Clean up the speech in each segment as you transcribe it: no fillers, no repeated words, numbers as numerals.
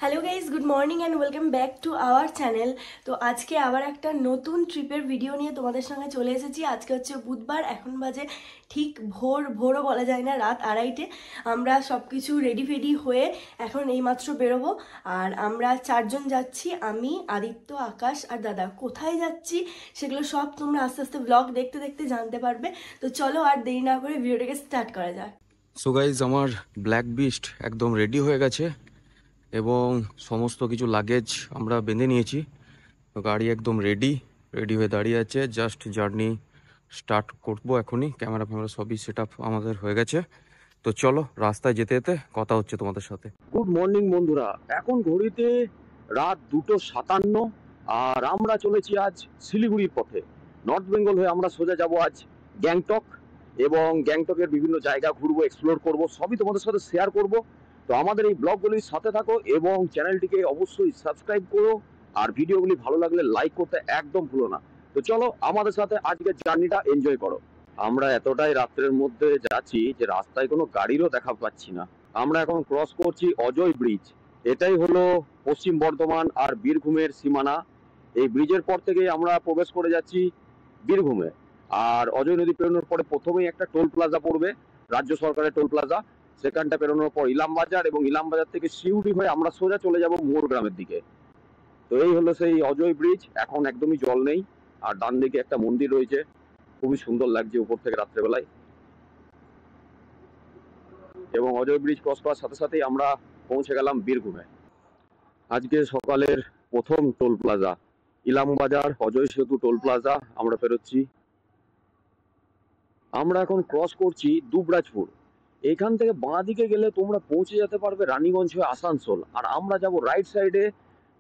Hello guys, good morning and welcome back to our channel. তো আজকে আবার একটা নতুন ট্রিপের ভিডিও নিয়ে তোমাদের সঙ্গে চলে এসেছি। আজকে হচ্ছে বুধবার, এখন বাজে ঠিক ভোরও বলা যায় না, রাত 2:30। আমরা সব কিছু রেডি ফেডি হয়ে এখন এইমাত্র বেরোবো। আর আমরা 4জন যাচ্ছি, আমি, আদিত্য, আকাশ আর দাদা। কোথায় যাচ্ছি সেগুলো সব তোমরা আস্তে আস্তে ব্লগ দেখতে দেখতে জানতে পারবে। তো চলো আর দেরি না করে ভিডিওটাকে স্টার্ট করা যাক। সো গাইজ, আমার ব্ল্যাক বিস্ট একদম রেডি হয়ে গেছে এবং সমস্ত কিছু লাগেজ আমরা বেঁধে নিয়েছি। তো গাড়ি একদম রেডি রেডি হয়ে দাঁড়িয়ে আছে। জাস্ট জার্নি স্টার্ট করবো এখনই। ক্যামেরা ফ্যামেরা সবই সেট আপ আমাদের হয়ে গেছে। তো চলো, রাস্তায় যেতে যেতে কথা হচ্ছে তোমাদের সাথে। গুড মর্নিং বন্ধুরা, এখন ঘড়িতে রাত 2:57 আর আমরা চলেছি আজ শিলিগুড়ির পথে। নর্থ বেঙ্গল হয়ে আমরা সোজা যাব আজ গ্যাংটক, এবং গ্যাংটকের বিভিন্ন জায়গা ঘুরবো, এক্সপ্লোর করব, সবই তোমাদের সাথে শেয়ার করব। তো আমাদের এই ব্লগগুলির সাথে থাকো এবং চ্যানেলটিকে অবশ্যই সাবস্ক্রাইব করো, আর ভিডিওগুলি ভালো লাগলে লাইক করতে একদম ভুলো না। তো চলো আমাদের সাথে আজকের জার্নিটা এনজয় করো। আমরা এতটাই রাত্রের মধ্যে যাচ্ছি যে রাস্তায় কোনো গাড়িরও দেখা পাচ্ছি না। আমরা এখন ক্রস করছি অজয় ব্রিজ। এটাই হলো পশ্চিম বর্ধমান আর বীরভূমের সীমানা। এই ব্রিজের পর থেকে আমরা প্রবেশ করে যাচ্ছি বীরভূমে। আর অজয় নদী পেরোনোর পরে প্রথমেই একটা টোল প্লাজা পড়বে, রাজ্য সরকারের টোল প্লাজা। সেখানটা পেরোনোর পর ইলামবাজার, এবং ইলামবাজার থেকে সিউড়ি হয়ে আমরা সোজা চলে যাব মোর গ্রামের দিকে। তো এই হলো সেই অজয় ব্রিজ। এখন একদমই জল নেই, আর ডান দিকে একটা মন্দির রয়েছে, খুবই সুন্দর লাগছে উপর থেকে রাত্রেবেলায়। এবং অজয় ব্রিজ ক্রস করার সাথে সাথেই আমরা পৌঁছে গেলাম বীরভূমে। আজকে সকালের প্রথম টোল প্লাজা ইলামবাজার অজয় সেতু টোল প্লাজা আমরা পেরোচ্ছি। আমরা এখন ক্রস করছি দুবরাজপুর। এখান থেকে বাঁ দিকে গেলে তোমরা পৌঁছে যেতে পারবে রানীগঞ্জ হয়ে আসানসোল, আর আমরা যাব রাইট সাইডে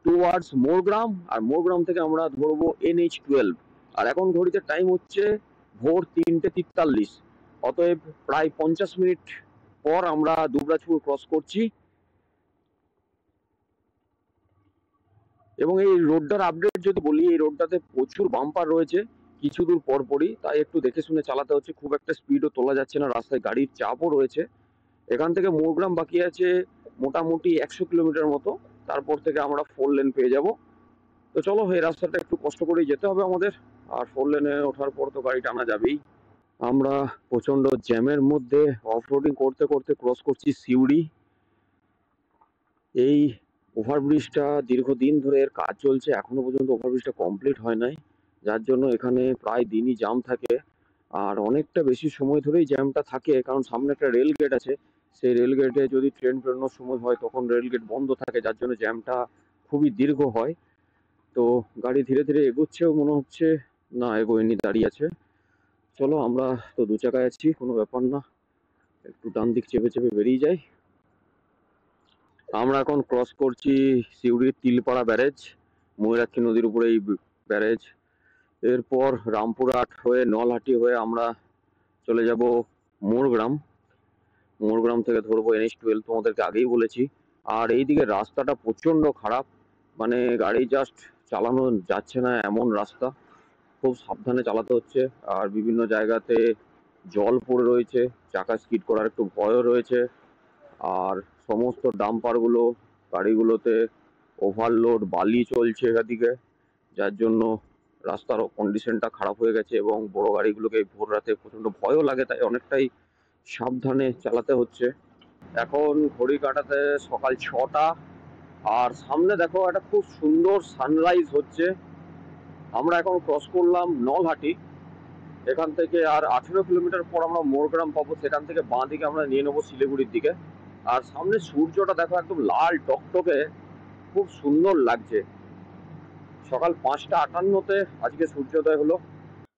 টুয়ার্ডস মোরগ্রাম, আর মোরগ্রাম থেকে আমরা ধরবো NH-12। আর এখন ঘড়িতে টাইম হচ্ছে ভোর 3:43। অতএব প্রায় 50 মিনিট পর আমরা দুবরাজপুর ক্রস করছি। এবং এই রোডটার আপডেট যদি বলি, এই রোডটাতে প্রচুর বাম্পার রয়েছে কিছু দূর পর পরই, তাই একটু দেখে শুনে চালাতে হচ্ছে। খুব একটা স্পিডও তোলা যাচ্ছে না, রাস্তায় গাড়ির চাপও রয়েছে। এখান থেকে মোরগ্রাম বাকি আছে মোটামুটি 100 কিলোমিটার মতো, তারপর থেকে আমরা 4 লেন পেয়ে যাব। তো চলো, এই রাস্তাটা একটু কষ্ট করেই যেতে হবে আমাদের, আর 4 লেনে ওঠার পর তো গাড়ি টানা যাবেই। আমরা প্রচন্ড জ্যামের মধ্যে অফরোডিং করতে করতে ক্রস করছি সিউড়ি। এই ওভারব্রিজটা দীর্ঘদিন ধরে এর কাজ চলছে, এখনো পর্যন্ত ওভারব্রিজটা কমপ্লিট হয় নাই, যার জন্য এখানে প্রায় দিনই জ্যাম থাকে। আর অনেকটা বেশি সময় ধরেই জ্যামটা থাকে, কারণ সামনে একটা রেল গেট আছে। সেই রেল গেটে যদি ট্রেন বেরোনোর সময় হয় তখন রেল গেট বন্ধ থাকে, যার জন্য জ্যামটা খুবই দীর্ঘ হয়। তো গাড়ি ধীরে ধীরে এগোচ্ছেও মনে হচ্ছে, না এগোয়নি, দাঁড়িয়ে আছে। চলো, আমরা তো দু চাকায় আছি, কোনো ব্যাপার না, একটু ডান দিক চেপে চেপে বেরিয়ে যাই। আমরা এখন ক্রস করছি সিউড়ির তিলপাড়া ব্যারেজ, ময়ূরাক্ষী নদীর উপরে এই ব্যারেজ। এরপর রামপুরহাট হয়ে নলহাটি হয়ে আমরা চলে যাব মোরগ্রাম। মোরগ্রাম থেকে ধরবো NH-12, তোমাদেরকে আগেই বলেছি। আর এইদিকে রাস্তাটা প্রচন্ড খারাপ, মানে গাড়ি জাস্ট চালানো যাচ্ছে না এমন রাস্তা, খুব সাবধানে চালাতে হচ্ছে। আর বিভিন্ন জায়গাতে জল পড়ে রয়েছে, চাকা স্কিড করার একটু ভয়ও রয়েছে। আর সমস্ত ডাম্পারগুলো গাড়িগুলোতে ওভারলোড বালি চলছে এদিকে, যার জন্য রাস্তার কন্ডিশনটা খারাপ হয়ে গেছে। এবং বড় গাড়িগুলোকে ভোর রাতে প্রচন্ড ভয়ও লাগে, তাই অনেকটাই সাবধানে চালাতে হচ্ছে। এখন ঘড়ি কাটাতে সকাল 6টা, আর সামনে দেখো একটা খুব সুন্দর সানরাইজ হচ্ছে। আমরা এখন ক্রস করলাম নলহাটি। এখান থেকে আর 18 কিলোমিটার পর আমরা মোরগ্রাম পাবো, সেখান থেকে বাঁ দিকে আমরা নিয়ে নেবো শিলিগুড়ির দিকে। আর সামনে সূর্যটা দেখো একদম লাল টকটকে, খুব সুন্দর লাগছে। সকাল 5:58-তে আজকে সূর্যোদয় হলো।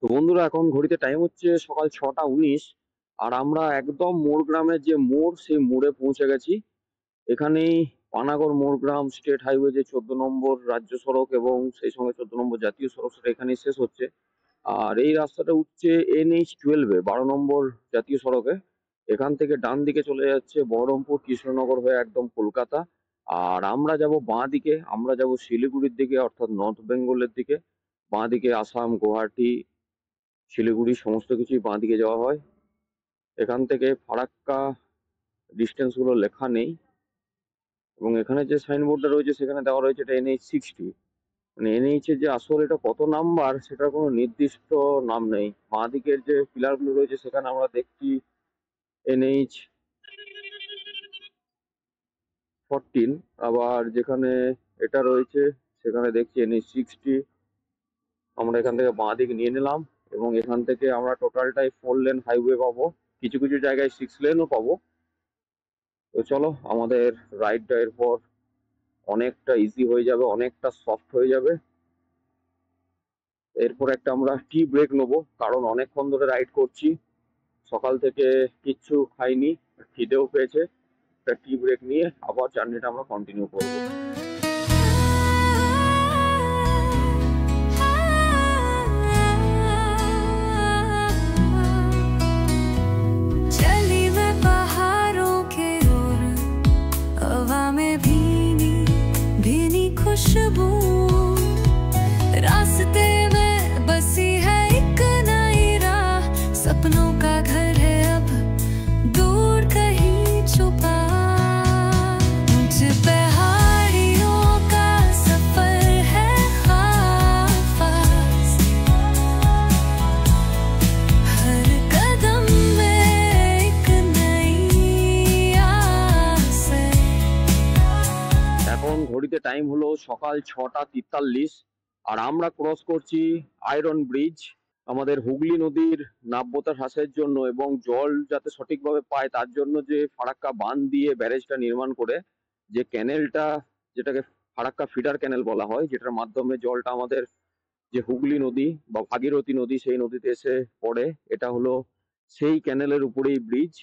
তো বন্ধুরা, এখন ঘড়িতে টাইম হচ্ছে সকাল 6:19, আর আমরা একদম মোরগ্রামের যে মোড়, সেই মোড়ে পৌঁছে গেছি। এখানেই পানাগড় মোরগ্রাম স্টেট হাইওয়ে, যে 14 নম্বর রাজ্য সড়ক এবং সেই সঙ্গে 14 নম্বর জাতীয় সড়ক, সেটা এখানেই শেষ হচ্ছে। আর এই রাস্তাটা উঠছে NH-12-এ, 12 নম্বর জাতীয় সড়কে। এখান থেকে ডান দিকে চলে যাচ্ছে বহরমপুর কৃষ্ণনগর হয়ে একদম কলকাতা। আর আমরা যাব বাঁ দিকে, আমরা যাব শিলিগুড়ির দিকে, অর্থাৎ নর্থ বেঙ্গলের দিকে। বাঁ দিকে আসাম, গুয়াহাটি, শিলিগুড়ি সমস্ত কিছুই বাঁ দিকে যাওয়া হয়। এখান থেকে ফারাক্কা ডিস্টেন্স গুলো লেখা নেই, এবং এখানে যে সাইনবোর্ডটা রয়েছে সেখানে দেওয়া রয়েছে এটা NH60। মানে NH এর যে আসল এটা কত নাম্বার সেটার কোনো নির্দিষ্ট নাম নেই। বাঁ দিকের যে পিলার গুলো রয়েছে সেখানে আমরা দেখছি NH14, আবার যেখানে এটা রয়েছে সেখানে দেখছি NH60। আমরা এখান থেকে বাঁ দিক নিয়ে নিলাম এবং এখান থেকে আমরা টোটালটাই 4 লেন হাইওয়ে পাবো, কিছু কিছু জায়গায় 6 লেনও পাবো। তো চলো আমাদের রাইডটা এরপর অনেকটা ইজি হয়ে যাবে, অনেকটা সফট হয়ে যাবে। এরপর একটা আমরা টি ব্রেক নেবো, কারণ অনেকক্ষণ ধরে রাইড করছি, সকাল থেকে কিচ্ছু খাইনি, খিদেও পেয়েছে। একটা টি ব্রেক নিয়ে আবার জার্নিটা আমরা কন্টিনিউ করবো। खुशबू रास्ते में बसी है एक नई राह, सपनों का घर है अब दूर कहीं छुपा, मुझ पहाड़ियों का सफर है खास, हर कदम में एक नई आस है। এখন ঘড়িতে টাইম হলো সকাল 6:43 আর আমরা ক্রস করছি আয়রন ব্রিজ। আমাদের হুগলি নদীর নাব্যতা হ্রাসের জন্য এবং জল যাতে সঠিকভাবে পায় তার জন্য যে ফারাক্কা বাঁধ দিয়ে ব্যারেজটা নির্মাণ করে যে ক্যানেলটা, যেটাকে ফারাক্কা ফিডার ক্যানেল বলা হয়, যেটার মাধ্যমে জলটা আমাদের যে হুগলি নদী বা ভাগীরথী নদী সেই নদীতে এসে পড়ে, এটা হলো সেই ক্যানেলের উপরেই ব্রিজ।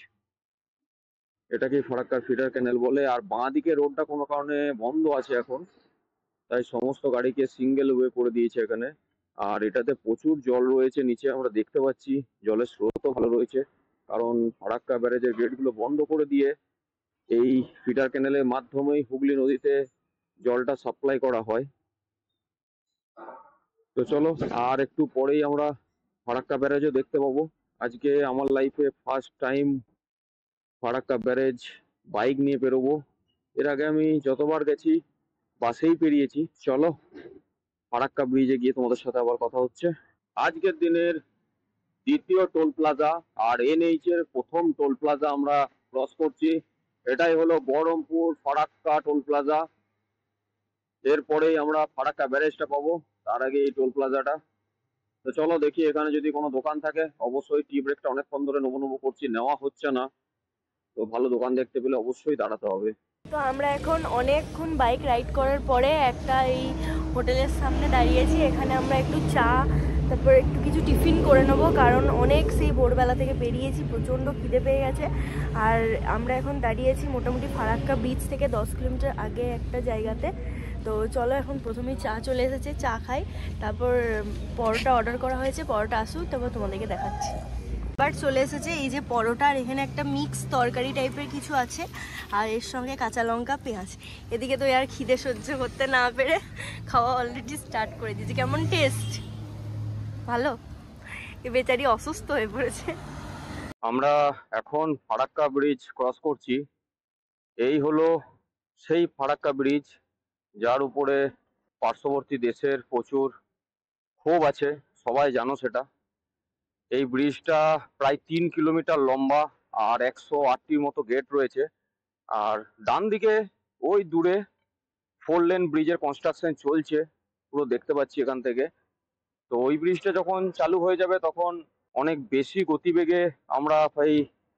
এটাকে ফারাক্কার ফিডার ক্যানেল বলে। আর বাঁ দিকে রোডটা কোনো কারণে বন্ধ আছে এখন, তাই সমস্ত গাড়িকে সিঙ্গেল ওয়ে করে দিয়েছে এখানে। আর এটাতে প্রচুর জল রয়েছে নিচে, আমরা দেখতে পাচ্ছি জলের স্রোতও ভালো রয়েছে, কারণ ফারাক্কা ব্যারেজের গেটগুলো বন্ধ করে দিয়ে এই ফিডার ক্যানেলের মাধ্যমেই হুগলি নদীতে জলটা সাপ্লাই করা হয়। তো চলো আর একটু পরেই আমরা ফারাক্কা ব্যারেজও দেখতে পাবো। আজকে আমার লাইফে first time Farakka barrage bike নিয়ে পেরোবো। এর আগে আমি যতবার গেছি বাসেই পেরিয়েছি। চলো ফারাক্কা ব্রিজে গিয়ে তোমাদের সাথে আবার কথা হচ্ছে। আজকের দিনের দ্বিতীয় টোল প্লাজা আর NH এর প্রথম টোল প্লাজা আমরা ক্রস করছি। এটাই হলো বহরমপুর ফারাক্কা টোল প্লাজা। এরপরেই আমরা ফারাক্কা ব্যারেজটা পাবো, তার আগে এই টোল প্লাজাটা। তো চলো দেখি এখানে যদি কোনো দোকান থাকে। অবশ্যই টি ব্রেকটা অনেকক্ষণ ধরে নেবো নেবো করছি, নেওয়া হচ্ছে না, তো ভালো দোকান দেখতে পেলে অবশ্যই দাঁড়াতে হবে। তো আমরা এখন অনেকক্ষণ বাইক রাইড করার পরে একটা এই হোটেলের সামনে দাঁড়িয়েছি। এখানে আমরা একটু চা, তারপর একটু কিছু টিফিন করে নেবো, কারণ অনেক সেই ভোরবেলা থেকে বেরিয়েছি, প্রচণ্ড খিদে পেয়ে গেছে। আর আমরা এখন দাঁড়িয়েছি মোটামুটি ফারাক্কা ব্রিজ থেকে 10 কিলোমিটার আগে একটা জায়গাতে। তো চলো এখন প্রথমেই চা চলে এসেছে, চা খাই, তারপর পরোটা অর্ডার করা হয়েছে, পরোটা আসুক তারপর তোমাদেরকে দেখাচ্ছি। এবার চলে এসেছে এই যে পরোটা, আর এখানে একটা মিক্স তরকারি টাইপের কিছু আছে, আর এর সঙ্গে কাঁচা লঙ্কা পেঁয়াজ। এদিকে তো আর খিদে সহ্য করতে না পেরে খাওয়া অলরেডি স্টার্ট করে দিয়েছি। কেমন টেস্ট? ভালো? এ বেচারি অসুস্থ হয়ে পড়েছে। আমরা এখন ফারাক্কা ব্রিজ ক্রস করছি। এই হলো সেই ফারাক্কা ব্রিজ যার উপরে পার্শ্ববর্তী দেশের প্রচুর ক্ষোভ আছে, সবাই জানো সেটা। এই ব্রিজটা প্রায় 3 কিলোমিটার লম্বা আর 108টির মতো গেট রয়েছে। আর ডান দিকে ওই দূরে 4 লেন ব্রিজের কনস্ট্রাকশন চলছে, পুরো দেখতে পাচ্ছি এখান থেকে। তো ওই ব্রিজটা যখন চালু হয়ে যাবে তখন অনেক বেশি গতিবেগে আমরা এই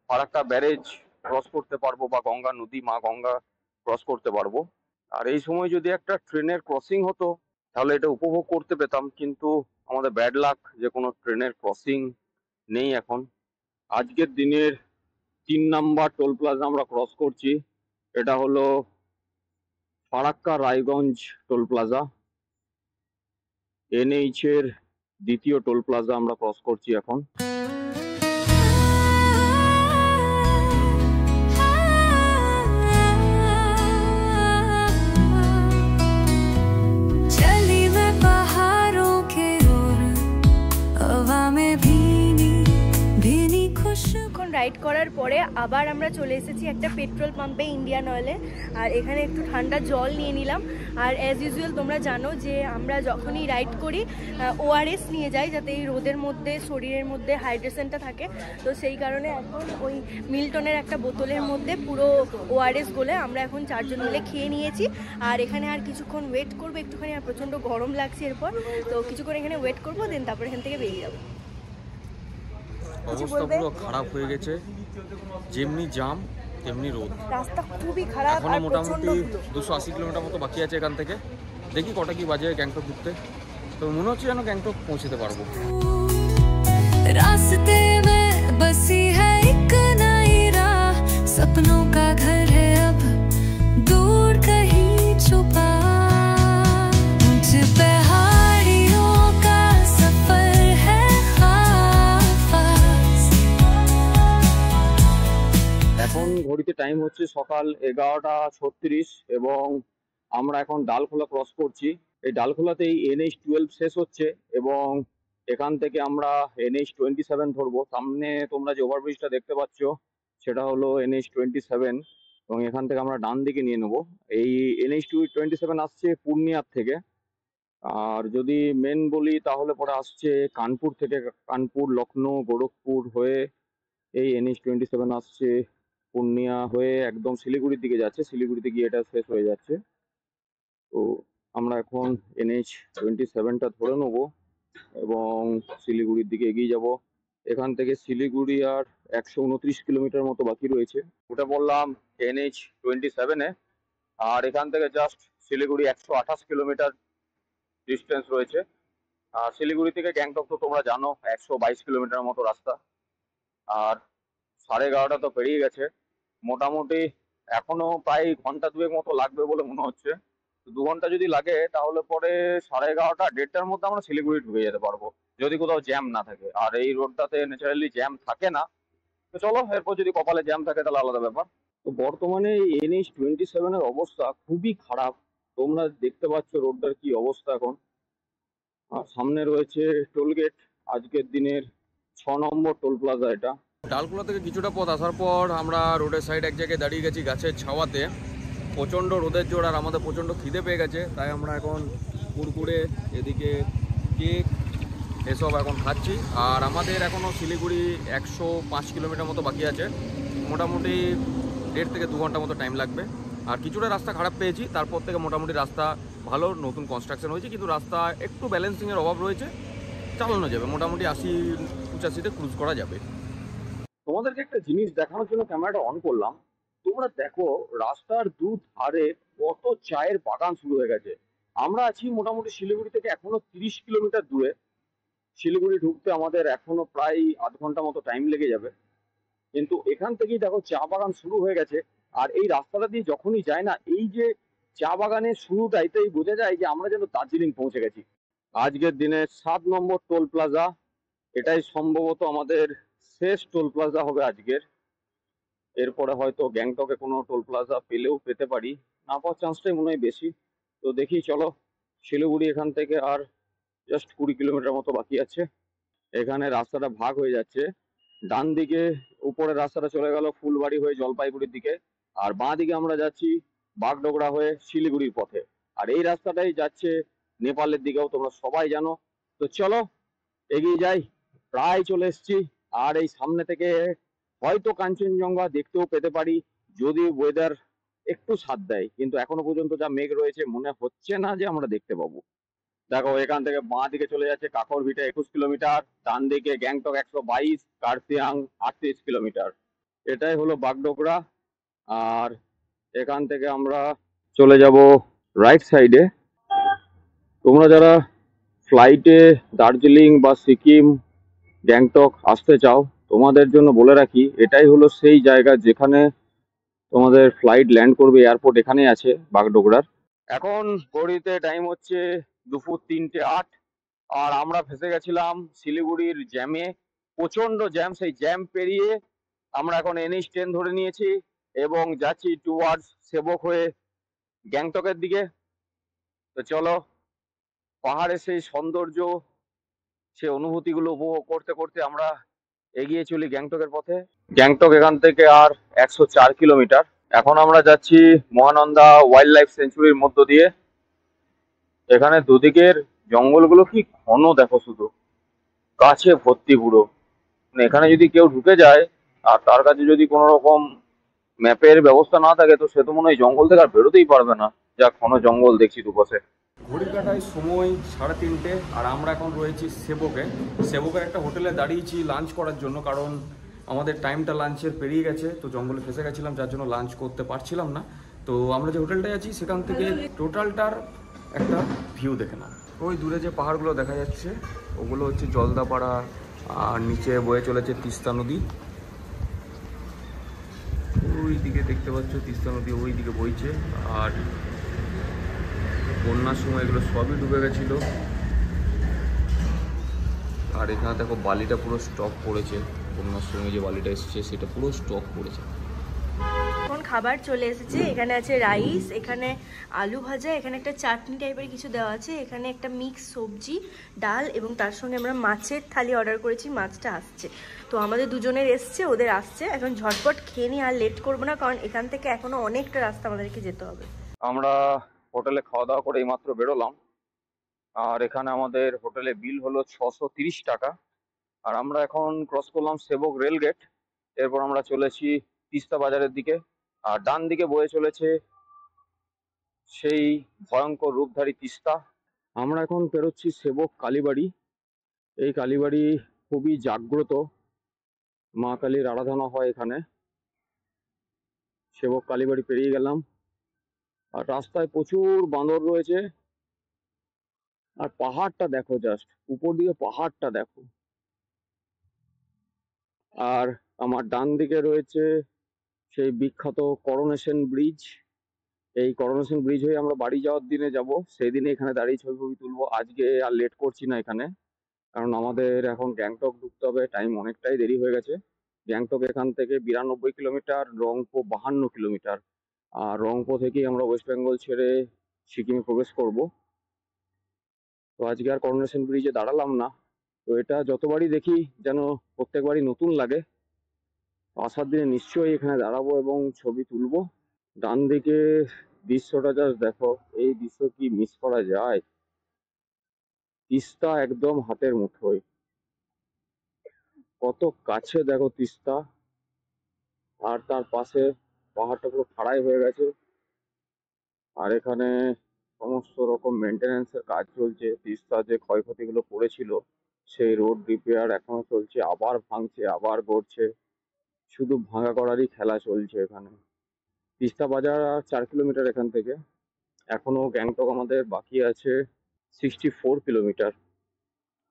ফারাক্কা ব্যারেজ ক্রস করতে পারবো বা গঙ্গা নদী, মা গঙ্গা ক্রস করতে পারবো। আর এই সময় যদি একটা ট্রেনের ক্রসিং হতো তাহলে এটা উপভোগ করতে পেতাম, কিন্তু আমাদের ব্যাড লাক যে কোনো ট্রেনের ক্রসিং নেই এখন। আজকের দিনের 3 নাম্বার টোল প্লাজা আমরা ক্রস করছি। এটা হলো Farakka Raiganj toll plaza. NH এর দ্বিতীয় টোল প্লাজা আমরা ক্রস করছি এখন। রাইড করার পরে আবার আমরা চলে এসেছি একটা পেট্রোল পাম্পে, ইন্ডিয়ান অয়েলে। আর এখানে একটু ঠান্ডা জল নিয়ে নিলাম। আর অ্যাজ ইউজুয়াল তোমরা জানো যে আমরা যখনই রাইড করি ওআরএস নিয়ে যাই, যাতে এই রোদের মধ্যে শরীরের মধ্যে হাইড্রেশনটা থাকে। তো সেই কারণে এখন ওই মিল্টনের একটা বোতলের মধ্যে পুরো ওআরএস গুলে আমরা এখন 4 জন মিলে খেয়ে নিয়েছি। আর এখানে আর কিছুক্ষণ ওয়েট করবো একটুখানি, আর প্রচণ্ড গরম লাগছে এরপর, তো কিছুক্ষণ এখানে ওয়েট করবো, দেন তারপরে এখান থেকে বেরিয়ে যাবো। অবস্থা পুরো খারাপ হয়ে গেছে, যেমনি জাম তেমনি রোদ। রাস্তা খুবই খারাপ, এখনো আর মোটামুটি প্রচণ্ড ধুলো। 280 কিলোমিটার মতো বাকি আছে এখান থেকে। দেখি কটা কি বাজে গ্যাংটক ঢুকতে। তো মনে হচ্ছে যেন গ্যাংটক পৌঁছতে পারবো। रास्ते में बसी है एक नई राह, सपनों का घर है अब दूर कहीं छुपा, मुझ पे पहाड़ियों का सफर है खास। এখন ঘড়িতে টাইম হচ্ছে সকাল 11:36 এবং আমরা এখন ডালখোলা ক্রস করছি। এই ডালখোলাতেই NH12 শেষ হচ্ছে এবং এখান থেকে আমরা NH27 ধরবো। সামনে তোমরা যে ওভারব্রিজটা দেখতে পাচ্ছ সেটা হলো NH27 এবং এখান থেকে আমরা ডান দিকে নিয়ে নেবো। এই NH27 আসছে পূর্ণিয়ার থেকে। আর যদি মেন বলি তাহলে পরে আসছে কানপুর থেকে, কানপুর, লখনৌ, গোরখপুর হয়ে এই NH27 আসছে পূর্ণিয়া হয়ে একদম শিলিগুড়ির দিকে যাচ্ছে। শিলিগুড়িতে গিয়ে এটা শেষ হয়ে যাচ্ছে। তো আমরা এখন NH27টা ধরে নেবো এবং শিলিগুড়ির দিকে এগিয়ে যাব। এখান থেকে শিলিগুড়ি আর 129 কিলোমিটার মতো বাকি রয়েছে। ওটা বললাম NH27-এ। আর এখান থেকে জাস্ট শিলিগুড়ি 128 কিলোমিটার ডিস্টেন্স রয়েছে। আর শিলিগুড়ি থেকে গ্যাংটক তো তোমরা জানো 122 কিলোমিটার মতো রাস্তা। আর 11:30 তো পেরিয়ে গেছে, মোটামুটি এখনো প্রায় ঘন্টা দুয়েক মতো লাগবে বলে মনে হচ্ছে। 2 ঘন্টা যদি লাগে তাহলে পরে 11:30 1:30টার মধ্যে আমরা শিলিগুড়ি ঢুকে যেতে পারবো, যদি কোথাও জ্যাম না থাকে। আর এই রোডটাতে ন্যাচারালি জ্যাম থাকে না। তো চলো, এরপর যদি কপালে জ্যাম থাকে তাহলে আলাদা ব্যাপার। তো বর্তমানে NH27-এর অবস্থা খুবই খারাপ। তোমরা দেখতে পাচ্ছ রোডটার কি অবস্থা এখন। আর সামনে রয়েছে টোলগেট, আজকের দিনের 6 নম্বর টোল প্লাজা এটা। ডালখোলা থেকে কিছুটা পথ আসার পর আমরা রোডের সাইড এক জায়গায় দাঁড়িয়ে গেছি গাছের ছাওয়াতে। প্রচণ্ড রোদের জোর আর আমাদের প্রচণ্ড খিদে পেয়ে গেছে, তাই আমরা এখন কুরকুরে, এদিকে কেক, এসব এখন খাচ্ছি। আর আমাদের এখনও শিলিগুড়ি 105 কিলোমিটার মতো বাকি আছে, মোটামুটি 1.5 থেকে 2 ঘন্টা মতো টাইম লাগবে। আর কিছুটা রাস্তা খারাপ পেয়েছি, তারপর থেকে মোটামুটি রাস্তা ভালো, নতুন কনস্ট্রাকশন হয়েছে, কিন্তু রাস্তা একটু ব্যালেন্সিংয়ের অভাব রয়েছে। চালানো যাবে, মোটামুটি 80-85-তে ক্রুজ করা যাবে। তোমাদেরকে একটা জিনিস দেখানোর জন্য ক্যামেরাটা অন করলাম। তোমরা দেখো রাস্তার দুধারে কত চায়ের বাগান শুরু হয়ে গেছে। আমরা আছি মোটামুটি শিলিগুড়ি থেকে এখনো 30 কিলোমিটার দূরে। শিলিগুড়ি ঢুকতে আমাদের এখনো প্রায় আধ ঘন্টা মতো টাইম লেগে যাবে, কিন্তু এখান থেকেই দেখো চা বাগান শুরু হয়ে গেছে। আর এই রাস্তাটা দিয়ে যখনই যায় না, এই যে চা বাগানের শুরুটা, এটাই বোঝা যায় যে আমরা যেন দার্জিলিং পৌঁছে গেছি। আজকের দিনে 7 নম্বর টোল প্লাজা, এটাই সম্ভবত আমাদের শেষ টোল প্লাজা হবে আজকের। এরপরে হয়তো গ্যাংটকে কোনো টোল প্লাজা পেলেও পেতে পারি, না পাওয়ার চান্সটাই মনে হয় বেশি। তো দেখি, চলো। শিলিগুড়ি এখান থেকে আর জাস্ট 20 কিলোমিটার মতো বাকি আছে। এখানে রাস্তাটা ভাগ হয়ে যাচ্ছে, ডান দিকে উপরের রাস্তাটা চলে গেল ফুলবাড়ি হয়ে জলপাইগুড়ির দিকে, আর বাঁ দিকে আমরা যাচ্ছি বাগডোগরা হয়ে শিলিগুড়ির পথে। আর এই রাস্তাটাই যাচ্ছে নেপালের দিকেও, তোমরা সবাই জানো। তো চলো এগিয়ে যাই, প্রায় চলে এসেছি। আর এই সামনে থেকে হয়তো কাঞ্চনজঙ্ঘা দেখতেও পেতে পারি, যদি ওয়েদার একটু সাথ দেয়, কিন্তু এখনো পর্যন্ত যা মেঘ রয়েছে মনে হচ্ছে না যে আমরা দেখতে পাবো। দেখো এখান থেকে বাঁ দিকে চলে যাচ্ছে কাকরভিটা 21 কিলোমিটার, ডান দিকে গ্যাংটক 122, কার্সিয়াং 38 কিলোমিটার। এটাই হলো বাগডোগরা। আর এখান থেকে আমরা চলে যাব রাইট সাইডে। তোমরা যারা ফ্লাইটে দার্জিলিং বা সিকিম, গ্যাংটক আসতে চাও, তোমাদের জন্য বলে রাখি এটাই হলো সেই জায়গা যেখানে তোমাদের ফ্লাইট ল্যান্ড করবে। এয়ারপোর্ট এখানেই আছে বাগডোগরার। এখন ঘড়িতে টাইম হচ্ছে দুপুর 3:08। আর আমরা ফেসে গেছিলাম শিলিগুড়ির জ্যামে, প্রচন্ড জ্যাম। সেই জ্যাম পেরিয়ে আমরা এখন NH10 ধরে নিয়েছি এবং যাচ্ছি টুয়ার্ডস সেবক হয়ে গ্যাংটকের দিকে। তো চলো, পাহাড়ের সেই সৌন্দর্য, সে অনুভূতিগুলো উপভোগ করতে করতে আমরা এগিয়ে চলি গ্যাংটকের পথে। গ্যাংটক এখান থেকে আর 104 কিলোমিটার। এখন আমরা যাচ্ছি মহানন্দা ওয়াইল্ড লাইফ সেঞ্চুরির মধ্য দিয়ে। এখানে দুদিকের জঙ্গলগুলো কি ঘন দেখো, শুধু গাছে ভর্তি পুরো। মানে এখানে যদি কেউ ঢুকে যায় আর তার কাছে যদি কোনো রকম ম্যাপের ব্যবস্থা না থাকে, তো সে তো মনে হয় জঙ্গল থেকে আর বেরোতেই পারবে না, যা ঘন জঙ্গল দেখছি দুপাশে। ঘড়ির কাঁটায় সময় 3:30, আর আমরা এখন রয়েছি সেবকে। সেবকের একটা হোটেলে দাঁড়িয়েছি লাঞ্চ করার জন্য, কারণ আমাদের টাইমটা লাঞ্চের পেরিয়ে গেছে। তো জঙ্গলে ফেসে গেছিলাম, যার জন্য লাঞ্চ করতে পারছিলাম না। তো আমরা যে হোটেলটায় আছি সেখান থেকে টোটালটার একটা ভিউ দেখে নাও। ওই দূরে যে পাহাড়গুলো দেখা যাচ্ছে ওগুলো হচ্ছে জলদাপাড়া, আর নিচে বয়ে চলেছে তিস্তা নদী। ওই দিকে দেখতে পাচ্ছ তিস্তা নদী ওই দিকে বইছে, আর বন্যার সময় এগুলো সবই ডুবে গেছিলো। আর এখানে দেখো বালিটা পুরো স্টক পড়েছে, বন্যার সময় যে বালিটা এসেছে সেটা পুরো স্টক পড়েছে। এখন খাবার চলে এসেছে। এখানে আছে রাইস, এখানে আলু ভাজা, এখানে একটা চাটনি টাইপের কিছু দেওয়া আছে, এখানে একটা মিক্স সবজি, ডাল, এবং তার সঙ্গে আমরা মাছের থালি অর্ডার করেছি, মাছটা আসছে। তো আমাদের দুজনের এসছে, ওদের আসছে। এখন ঝটপট খেয়ে নিই, আর লেট করবো না, কারণ এখান থেকে এখনো অনেকটা রাস্তা আমাদেরকে যেতে হবে। আমরা হোটেলে খাওয়া দাওয়া করে এইমাত্র বেরোলাম, আর এখানে আমাদের হোটেলে বিল হলো 630 টাকা। আর আমরা এখন ক্রস করলাম সেবক রেল গেট। এরপর আমরা চলেছি তিস্তা বাজারের দিকে, আর ডান দিকে বয়ে চলেছে সেই ভয়ঙ্কর রূপধারী তিস্তা। আমরা এখন পেরোচ্ছি সেবক কালীবাড়ি। এই কালীবাড়ি খুবই জাগ্রত, মা কালীর আরাধনা হয় এখানে। সেবক কালীবাড়ি পেরিয়ে গেলাম, আর রাস্তায় প্রচুর বাঁদর রয়েছে। আর পাহাড়টা দেখো, জাস্ট উপর দিকে পাহাড়টা দেখো। আর আমার ডান দিকে রয়েছে সেই বিখ্যাত করোনেশন ব্রিজ। এই করোনেশন ব্রিজ হয়ে আমরা বাড়ি যাওয়ার দিনে যাব, সেই দিনে এখানে দাঁড়িয়ে ছবি ছবি তুলবো। আজকে আর লেট করছি না এখানে, কারণ আমাদের এখন গ্যাংটক ঢুকতে হবে, টাইম অনেকটাই দেরি হয়ে গেছে। গ্যাংটক এখান থেকে 92 কিলোমিটার, রংপো 52 কিলোমিটার। আর রংপো থেকেই আমরা ওয়েস্ট বেঙ্গল ছেড়ে সিকিমে প্রবেশ করব। তো আজকে আর করোনেশন ব্রিজে দাঁড়ালাম না। তো এটা যতবারই দেখি যেন প্রত্যেকবারই নতুন লাগে। আসার দিনে নিশ্চয়ই এখানে দাঁড়াবো এবং ছবি তুলবো। ডান দিকে দৃশ্যটা জাস্ট দেখো, এই দৃশ্য কি মিস করা যায়? তিস্তা একদম হাতের মুঠোয়, কত কাছে দেখো তিস্তা। আর তার পাশে পাহাড়টা পুরো খাড়াই হয়ে গেছে, আর এখানে সমস্ত রকম মেনটেন্যান্সের কাজ চলছে। তিস্তা যে ক্ষয়ক্ষতিগুলো পড়েছিল সেই রোড রিপেয়ার এখনো চলছে, আবার ভাঙছে আবার গড়ছে, শুধু ভাঙা করারই খেলা চলছে এখানে। তিস্তা বাজার আর 4 কিলোমিটার এখান থেকে। এখনো গ্যাংটক আমাদের বাকি আছে 64 কিলোমিটার।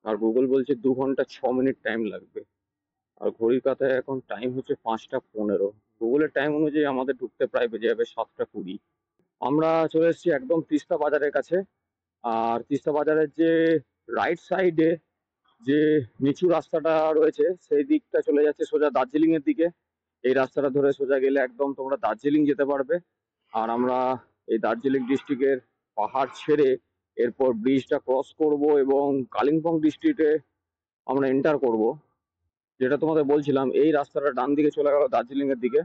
আর গুগল বলছে 2 ঘন্টা 6 মিনিট টাইম লাগবে। আর ঘড়ির কাঁটায় এখন টাইম হচ্ছে 5টা 15। গুগলের টাইম অনুযায়ী আমাদের ঢুকতে প্রায় বেজে যাবে 7টা 20। আমরা চলে এসেছি একদম তিস্তা বাজারের কাছে। আর তিস্তা বাজারের যে রাইট সাইডে যে নিচু রাস্তাটা রয়েছে সেই দিকটা চলে যাচ্ছে সোজা দার্জিলিং এর দিকে। এই রাস্তাটা ধরে সোজা গেলে একদম তোমরা দার্জিলিং যেতে পারবে। আর আমরা এই দার্জিলিং ডিস্ট্রিক্টের পাহাড় ছেড়ে এরপর ব্রিজটা ক্রস করব এবং কালিম্পং ডিস্ট্রিক্টে আমরা এন্টার করব। যেটা তোমাদের বলছিলাম, এই রাস্তাটা ডান দিকে চলে গেল দার্জিলিং এর দিকে,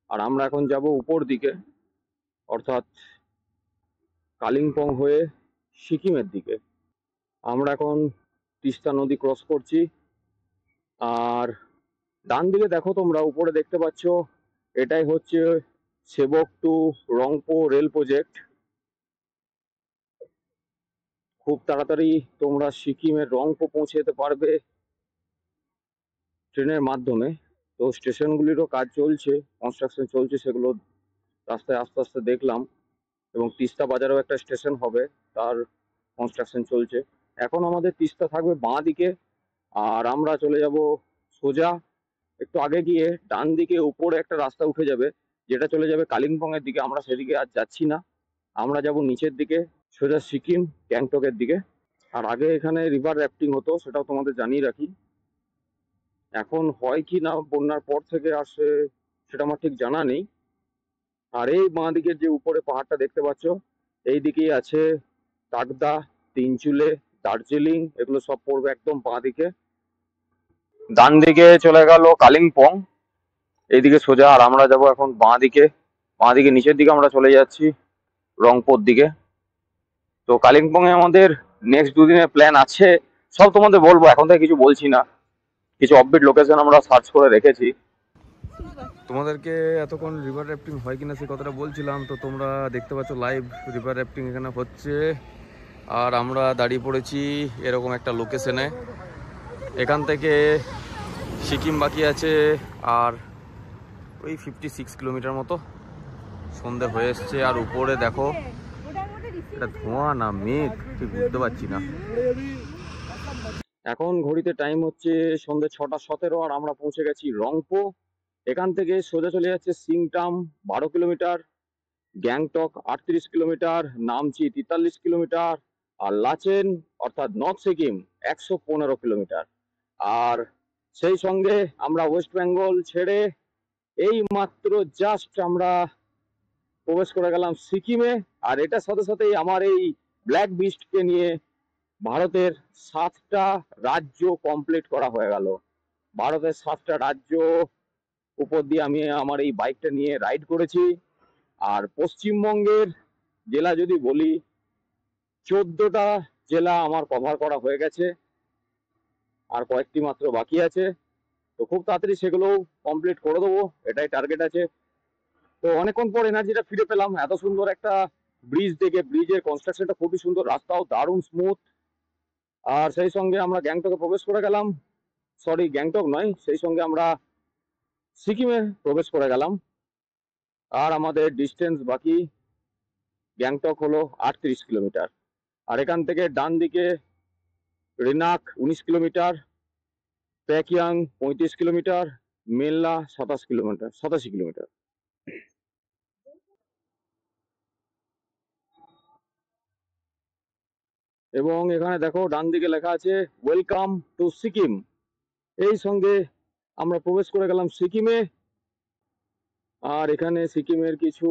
আর আমরা এখন যাব উপর দিকে, অর্থাৎ কালিম্পং হয়ে সিকিমের দিকে। আমরা এখন তিস্তা নদী ক্রস করছি। আর ডান দিকে দেখো তোমরা, উপরে দেখতে পাচ্ছ, এটাই হচ্ছে সেবক টু রংপো রেল প্রজেক্ট। খুব তাড়াতাড়ি তোমরা সিকিমের রংপো পৌঁছে যেতে পারবে ট্রেনের মাধ্যমে। তো স্টেশনগুলিরও কাজ চলছে, কনস্ট্রাকশন চলছে, সেগুলো রাস্তায় আস্তে আস্তে দেখলাম। এবং তিস্তা বাজারেও একটা স্টেশন হবে, তার কনস্ট্রাকশন চলছে। এখন আমাদের তিস্তা থাকবে বাঁ দিকে, আর আমরা চলে যাব সোজা। একটু আগে গিয়ে ডান দিকে উপরে একটা রাস্তা উঠে যাবে, যেটা চলে যাবে কালিম্পং এর দিকে। আমরা সেদিকে আর যাচ্ছি না, আমরা যাব নিচের দিকে সোজা সিকিম গ্যাংটকের দিকে। আর আগে এখানে রিভার র্যাফটিং হতো, সেটাও তোমাদের জানিয়ে রাখি। এখন হয় কি না বন্যার পর থেকে আসে সেটা আমার ঠিক জানা নেই। আর এই বাঁ দিকের যে উপরে পাহাড়টা দেখতে পাচ্ছ, এই দিকেই আছে তাকদা, তিনচুলে, দার্জিলিং, এগুলো সব পড়বে একদম বাঁ দিকে। ডান দিকে চলে গেল কালিম্পং। এইদিকে সোজা, আর আমরা যাব এখন বাঁ দিকে নিচের দিকে আমরা চলে যাচ্ছি রংপুর দিকে। তো কালিম্পং এ আমাদের নেক্সট 2 দিনের প্ল্যান আছে, সব তোমাদের বলবো, এখন থেকে কিছু বলছি না। কিছু অফবিট লোকেশন আমরা সার্চ করে রেখেছি। তোমাদেরকে এতক্ষণ রিভার র্যাফটিং হয় কিনা সেই কথাটা বলছিলাম, তো তোমরা দেখতে পাচ্ছ লাইভ রিভার র্যাফটিং এখানে হচ্ছে। আর আমরা দাঁড়িয়ে পড়েছি এরকম একটা লোকেশনে। এখান থেকে সিকিম বাকি আছে আর ওই 56 কিলোমিটার মতো। সন্ধে হয়ে এসছে, আর উপরে দেখো এটা ধোঁয়া না মেঘ ঠিক বুঝতে পারছি না। এখন ঘড়িতে টাইম হচ্ছে সন্ধ্যে 6:17, আর আমরা পৌঁছে গেছি রংপো। এখান থেকে সোজা চলে যাচ্ছে Singtam 12 kilometre, Gangtok 38 kilometre, Namchi 43 kilometre, আর লাচেন অর্থাৎ নর্থ সিকিম 115 কিলোমিটার। আর সেই সঙ্গে আমরা ওয়েস্ট বেঙ্গল ছেড়ে এই মাত্র জাস্ট আমরা প্রবেশ করে গেলাম সিকিমে। আর এটার সাথে সাথেই আমার এই ব্ল্যাক বিস্টকে নিয়ে ভারতের 7টা রাজ্য কমপ্লিট করা হয়ে গেল। ভারতের 7টা রাজ্য উপর দিয়ে আমি আমার এই বাইকটা নিয়ে রাইড করেছি। আর পশ্চিমবঙ্গের জেলা যদি বলি, 14টা জেলা আমার কভার করা হয়ে গেছে, আর কয়েকটি মাত্র বাকি আছে। তো খুব তাড়াতাড়ি সেগুলোও কমপ্লিট করে দেবো, এটাই টার্গেট আছে। তো অনেকক্ষণ পর এনার্জিটা ফিরে পেলাম। এত সুন্দর একটা ব্রিজ দেখে, ব্রিজের কনস্ট্রাকশনটা খুবই সুন্দর, রাস্তাও দারুণ স্মুথ। আর সেই সঙ্গে আমরা গ্যাংটকে প্রবেশ করে গেলাম, সরি গ্যাংটক নয়, সেই সঙ্গে আমরা সিকিমে প্রবেশ করে গেলাম। আর আমাদের ডিস্টেন্স বাকি গ্যাংটক হলো 38 কিলোমিটার। আর এখান থেকে ডান দিকে রিনাক 19 কিলোমিটার, প্যাকিয়াং 35 কিলোমিটার, মেল্লা 87 কিলোমিটার। এবং এখানে দেখো ডান দিকে লেখা আছে ওয়েলকাম টু সিকিম। এই সঙ্গে আমরা প্রবেশ করে গেলাম সিকিমে। আর এখানে সিকিমের কিছু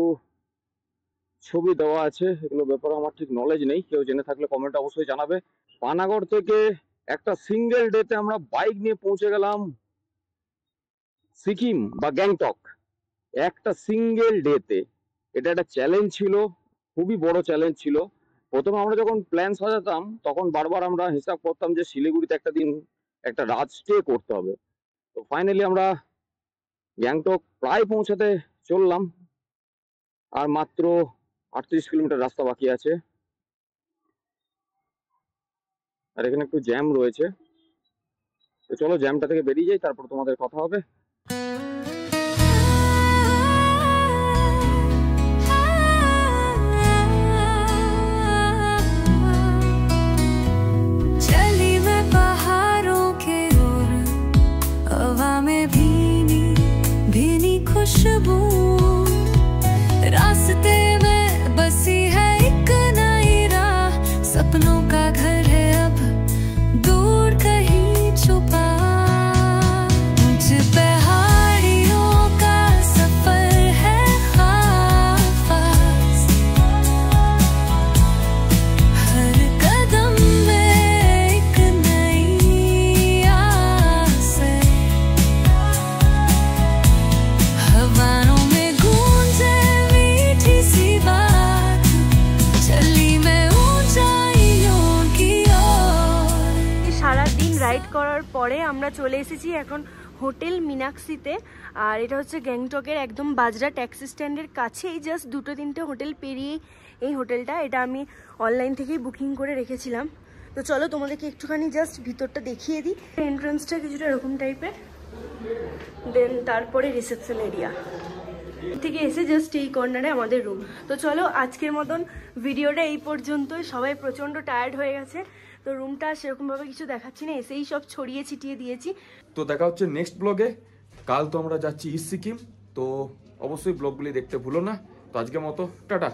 ছবি দেওয়া আছে, এগুলো ব্যাপারে আমার ঠিক নলেজ নেই, কেউ জেনে থাকলে কমেন্ট অবশ্যই জানাবে। পানাগড় থেকে একটা সিঙ্গেল ডেতে আমরা বাইক নিয়ে পৌঁছে গেলাম সিকিম বা গ্যাংটক, একটা সিঙ্গেল ডেতে। এটা একটা চ্যালেঞ্জ ছিল, খুবই বড় চ্যালেঞ্জ ছিল। প্রথমে আমরা যখন প্ল্যান সাজাতাম তখন বারবার আমরা হিসাব করতাম যে শিলিগুড়িতে একটা দিন একটা রাত স্টে করতে হবে। তো ফাইনালি আমরা গ্যাংটক প্রায় পৌঁছাতে চললাম, আর মাত্র 38 কিলোমিটার রাস্তা বাকি আছে। আর এখানে একটু জ্যাম রয়েছে, তো চলো জ্যামটা থেকে বেরিয়ে যাই, তারপর তোমাদের কথা হবে। चली मैं पहाड़ों के ओर, हवा में भीनी भीनी खुशबू, रास्ते में बसी है एक नई राह, सपनों का घर है अब दूर कहीं छुपा। ऊंच पहाड़ियों का सफर है खास, हर कदम में एक नई आस है, हवाओं में गूंजे मीठी सी बात, चली मैं ऊंचाइयों की ओर। সারা দিন রাইড করার পরে আমরা চলে এসেছি এখন হোটেল মিনাক্সিতে। আর এটা হচ্ছে গ্যাংটকের একদম বাজরা ট্যাক্সি স্ট্যান্ডের কাছেই, জাস্ট 2-3টে হোটেল পেরিয়ে এই হোটেলটা। এটা আমি অনলাইন থেকেই বুকিং করে রেখেছিলাম। তো চলো তোমাদেরকে একটুখানি জাস্ট ভিতরটা দেখিয়ে দিই। এন্ট্রান্সটা কিছুটা এরকম টাইপের, দেন তারপরে রিসেপশন এরিয়া থেকে এসে জাস্ট এই কর্নারে আমাদের রুম। তো চলো আজকের মতন ভিডিওটা এই পর্যন্তই। সবাই প্রচণ্ড টায়ার্ড হয়ে গেছে, তো রুমটা সেরকমভাবে কিছু দেখাচ্ছি না, এসেই সব ছড়িয়ে ছিটিয়ে দিয়েছি। তো দেখা হচ্ছে নেক্সট ব্লগে। কাল তো আমরা যাচ্ছি ইস্ট সিকিম, তো অবশ্যই ব্লগগুলি দেখতে ভুলো না। তো আজকের মতো টাটা।